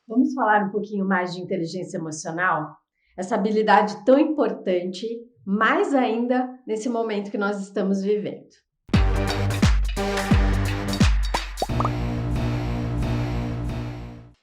Vamos falar um pouquinho mais de inteligência emocional? Essa habilidade tão importante, mais ainda nesse momento que nós estamos vivendo.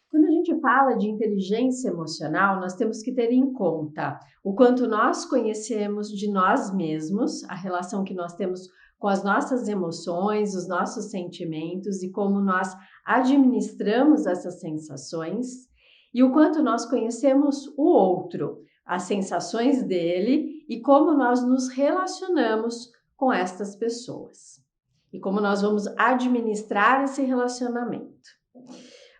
Quando a gente fala de inteligência emocional, nós temos que ter em conta o quanto nós conhecemos de nós mesmos, a relação que nós temos com as nossas emoções, os nossos sentimentos e como nós administramos essas sensações, e o quanto nós conhecemos o outro, as sensações dele e como nós nos relacionamos com estas pessoas. E como nós vamos administrar esse relacionamento.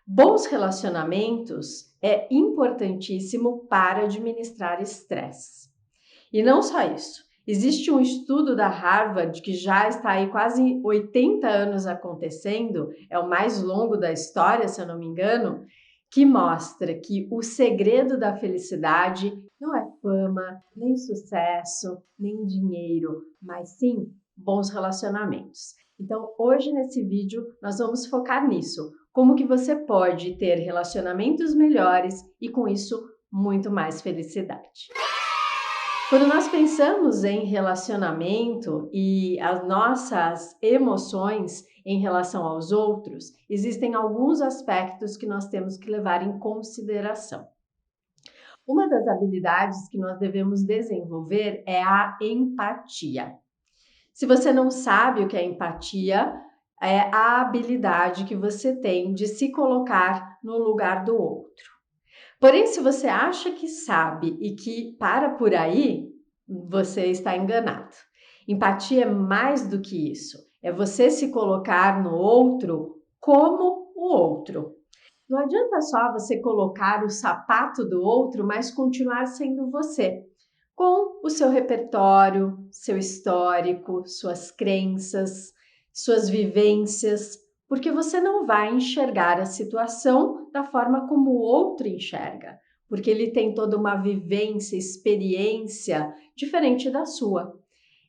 Bons relacionamentos é importantíssimo para administrar estresse. E não só isso. Existe um estudo da Harvard que já está aí quase 80 anos acontecendo, é o mais longo da história, se eu não me engano, que mostra que o segredo da felicidade não é fama, nem sucesso, nem dinheiro, mas sim bons relacionamentos. Então, hoje nesse vídeo nós vamos focar nisso, como que você pode ter relacionamentos melhores e com isso muito mais felicidade. Quando nós pensamos em relacionamento e as nossas emoções em relação aos outros, existem alguns aspectos que nós temos que levar em consideração. Uma das habilidades que nós devemos desenvolver é a empatia. Se você não sabe o que é empatia, é a habilidade que você tem de se colocar no lugar do outro. Porém, se você acha que sabe e que para por aí, você está enganado. Empatia é mais do que isso. É você se colocar no outro como o outro. Não adianta só você colocar o sapato do outro, mas continuar sendo você, com o seu repertório, seu histórico, suas crenças, suas vivências, porque você não vai enxergar a situação da forma como o outro enxerga, porque ele tem toda uma vivência, experiência diferente da sua.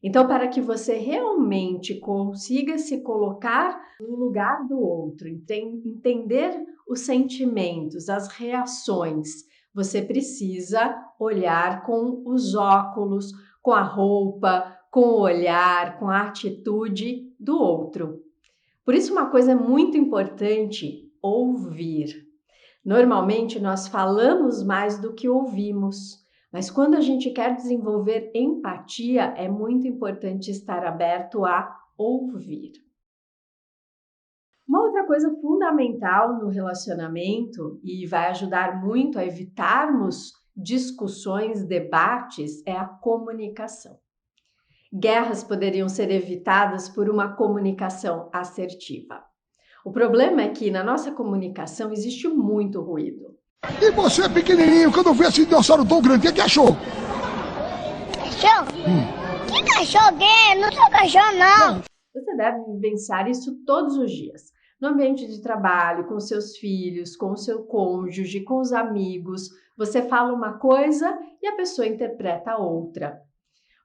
Então, para que você realmente consiga se colocar no lugar do outro, entender os sentimentos, as reações, você precisa olhar com os óculos, com a roupa, com o olhar, com a atitude do outro. Por isso, uma coisa muito importante: ouvir. Normalmente, nós falamos mais do que ouvimos. Mas quando a gente quer desenvolver empatia, é muito importante estar aberto a ouvir. Uma outra coisa fundamental no relacionamento e vai ajudar muito a evitarmos discussões, debates, é a comunicação. Guerras poderiam ser evitadas por uma comunicação assertiva. O problema é que na nossa comunicação existe muito ruído. E você, pequenininho, quando vê esse dinossauro tão grande, o que achou? Cachorro? Que cachorro que é? Não sou cachorro, não. Você deve vivenciar isso todos os dias. No ambiente de trabalho, com seus filhos, com o seu cônjuge, com os amigos. Você fala uma coisa e a pessoa interpreta outra.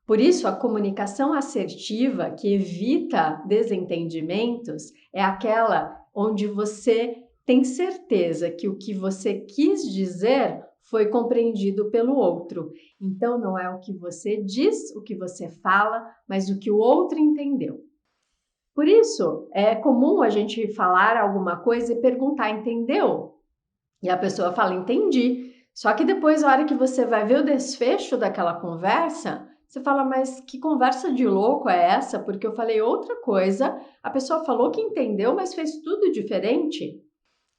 Por isso, a comunicação assertiva, que evita desentendimentos, é aquela onde você tem certeza que o que você quis dizer foi compreendido pelo outro. Então, não é o que você diz, o que você fala, mas o que o outro entendeu. Por isso, é comum a gente falar alguma coisa e perguntar, entendeu? E a pessoa fala, entendi. Só que depois, a hora que você vai ver o desfecho daquela conversa, você fala, mas que conversa de louco é essa? Porque eu falei outra coisa, a pessoa falou que entendeu, mas fez tudo diferente.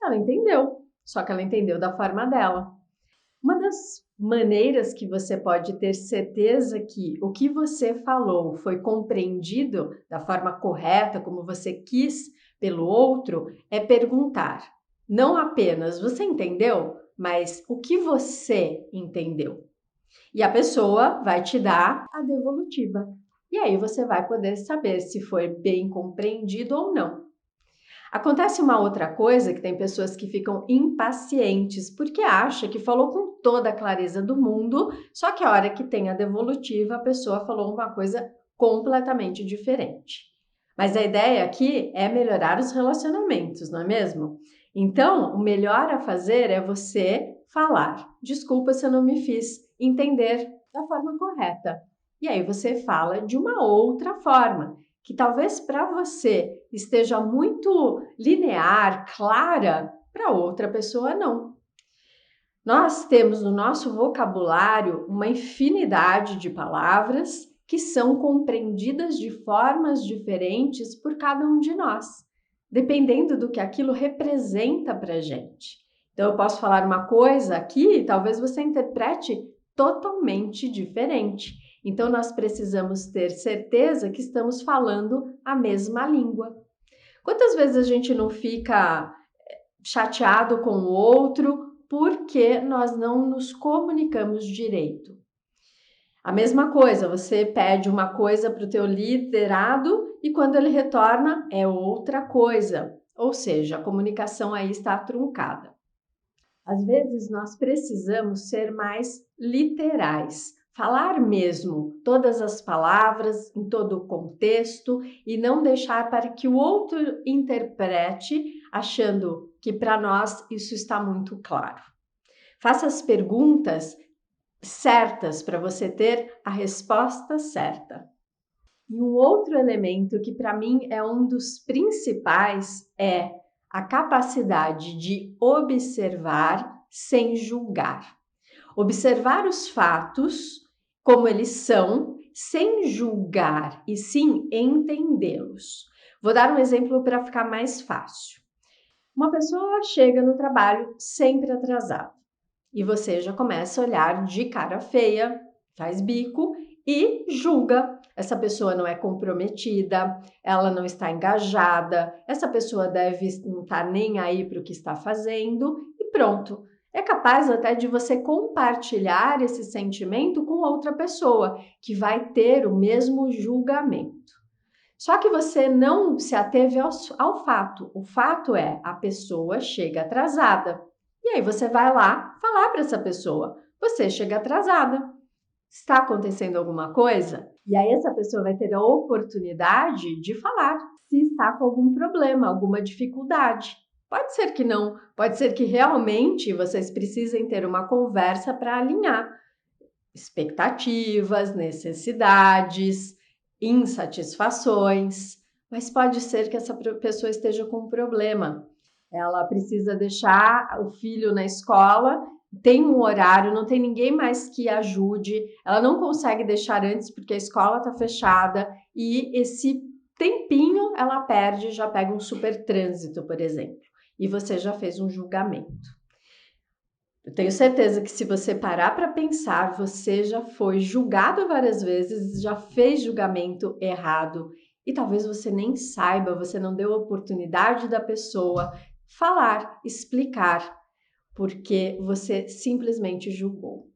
Ela entendeu, só que ela entendeu da forma dela. Uma das maneiras que você pode ter certeza que o que você falou foi compreendido da forma correta, como você quis pelo outro, é perguntar. Não apenas você entendeu, mas o que você entendeu. E a pessoa vai te dar a devolutiva. E aí você vai poder saber se foi bem compreendido ou não. Acontece uma outra coisa que tem pessoas que ficam impacientes porque acha que falou com toda a clareza do mundo, só que a hora que tem a devolutiva a pessoa falou uma coisa completamente diferente. Mas a ideia aqui é melhorar os relacionamentos, não é mesmo? Então, o melhor a fazer é você falar: desculpa se eu não me fiz entender da forma correta. E aí você fala de uma outra forma, que talvez para você esteja muito linear, clara, para outra pessoa não. Nós temos no nosso vocabulário uma infinidade de palavras que são compreendidas de formas diferentes por cada um de nós, dependendo do que aquilo representa para a gente. Então, eu posso falar uma coisa aqui e talvez você interprete totalmente diferente. Então, nós precisamos ter certeza que estamos falando a mesma língua. Quantas vezes a gente não fica chateado com o outro porque nós não nos comunicamos direito? A mesma coisa, você pede uma coisa para o teu liderado e quando ele retorna é outra coisa. Ou seja, a comunicação aí está truncada. Às vezes nós precisamos ser mais literais, falar mesmo todas as palavras em todo o contexto e não deixar para que o outro interprete achando que para nós isso está muito claro. Faça as perguntas certas para você ter a resposta certa. E um outro elemento que para mim é um dos principais é a capacidade de observar sem julgar. Observar os fatos como eles são, sem julgar e sim entendê-los. Vou dar um exemplo para ficar mais fácil. Uma pessoa chega no trabalho sempre atrasada e você já começa a olhar de cara feia, faz bico e julga. Essa pessoa não é comprometida, ela não está engajada, essa pessoa deve não estar nem aí para o que está fazendo e pronto. É capaz até de você compartilhar esse sentimento com outra pessoa que vai ter o mesmo julgamento. Só que você não se ateve ao fato. O fato é, a pessoa chega atrasada. E aí você vai lá falar para essa pessoa, você chega atrasada. Está acontecendo alguma coisa? E aí essa pessoa vai ter a oportunidade de falar se está com algum problema, alguma dificuldade. Pode ser que não, pode ser que realmente vocês precisem ter uma conversa para alinhar expectativas, necessidades, insatisfações, mas pode ser que essa pessoa esteja com um problema. Ela precisa deixar o filho na escola, tem um horário, não tem ninguém mais que ajude, ela não consegue deixar antes porque a escola está fechada e esse tempinho ela perde, já pega um super trânsito, por exemplo, e você já fez um julgamento. Eu tenho certeza que se você parar para pensar, você já foi julgado várias vezes, já fez julgamento errado e talvez você nem saiba, você não deu a oportunidade da pessoa falar, explicar, porque você simplesmente julgou.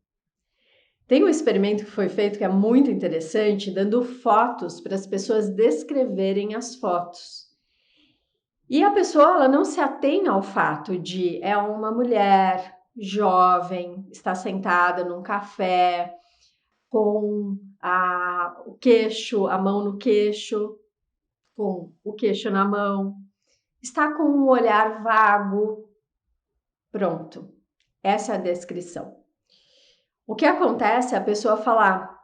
Tem um experimento que foi feito que é muito interessante, dando fotos para as pessoas descreverem as fotos. E a pessoa ela não se atém ao fato de é uma mulher jovem, está sentada num café com o queixo, a mão no queixo, com o queixo na mão, está com um olhar vago. Pronto, essa é a descrição. O que acontece é a pessoa falar,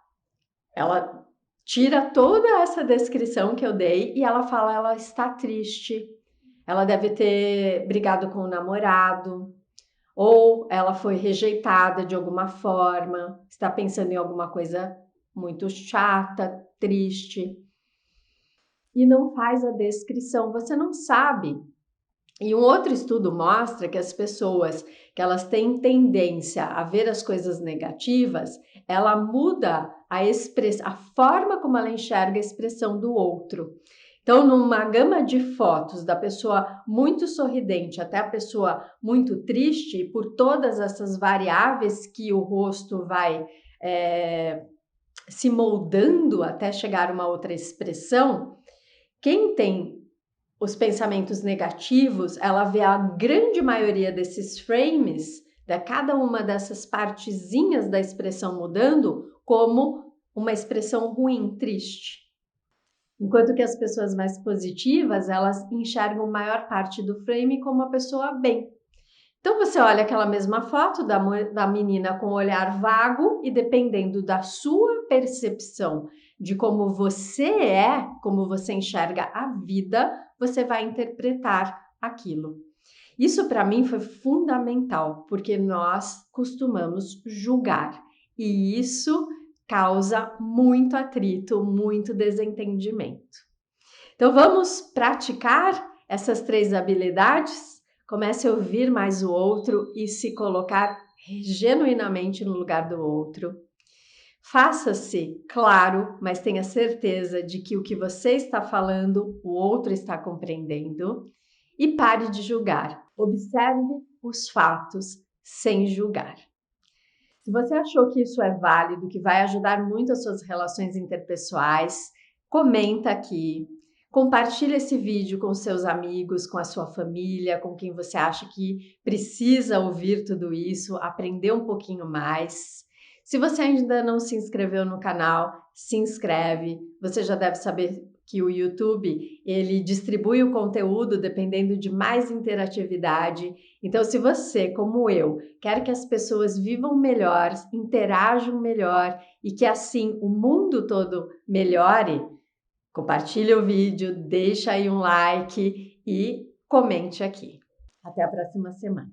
ela tira toda essa descrição que eu dei e ela fala, ela está triste, ela deve ter brigado com o namorado, ou ela foi rejeitada de alguma forma, está pensando em alguma coisa muito chata, triste, e não faz a descrição, você não sabe. E um outro estudo mostra que as pessoas que elas têm tendência a ver as coisas negativas, ela muda a forma como ela enxerga a expressão do outro. Então, numa gama de fotos da pessoa muito sorridente até a pessoa muito triste, por todas essas variáveis que o rosto vai se moldando até chegar a uma outra expressão, quem tem os pensamentos negativos, ela vê a grande maioria desses frames, de cada uma dessas partezinhas da expressão mudando, como uma expressão ruim, triste. Enquanto que as pessoas mais positivas, elas enxergam maior parte do frame como uma pessoa bem. Então você olha aquela mesma foto da menina com o olhar vago e dependendo da sua percepção de como você é, como você enxerga a vida, você vai interpretar aquilo. Isso para mim foi fundamental, porque nós costumamos julgar e isso causa muito atrito, muito desentendimento. Então vamos praticar essas 3 habilidades? Comece a ouvir mais o outro e se colocar genuinamente no lugar do outro. Faça-se claro, mas tenha certeza de que o que você está falando, o outro está compreendendo. E pare de julgar. Observe os fatos sem julgar. Se você achou que isso é válido, que vai ajudar muito as suas relações interpessoais, comenta aqui. Compartilhe esse vídeo com seus amigos, com a sua família, com quem você acha que precisa ouvir tudo isso, aprender um pouquinho mais. Se você ainda não se inscreveu no canal, se inscreve. Você já deve saber que o YouTube, ele distribui o conteúdo dependendo de mais interatividade. Então, se você, como eu, quer que as pessoas vivam melhor, interajam melhor e que assim o mundo todo melhore, compartilhe o vídeo, deixa aí um like e comente aqui. Até a próxima semana.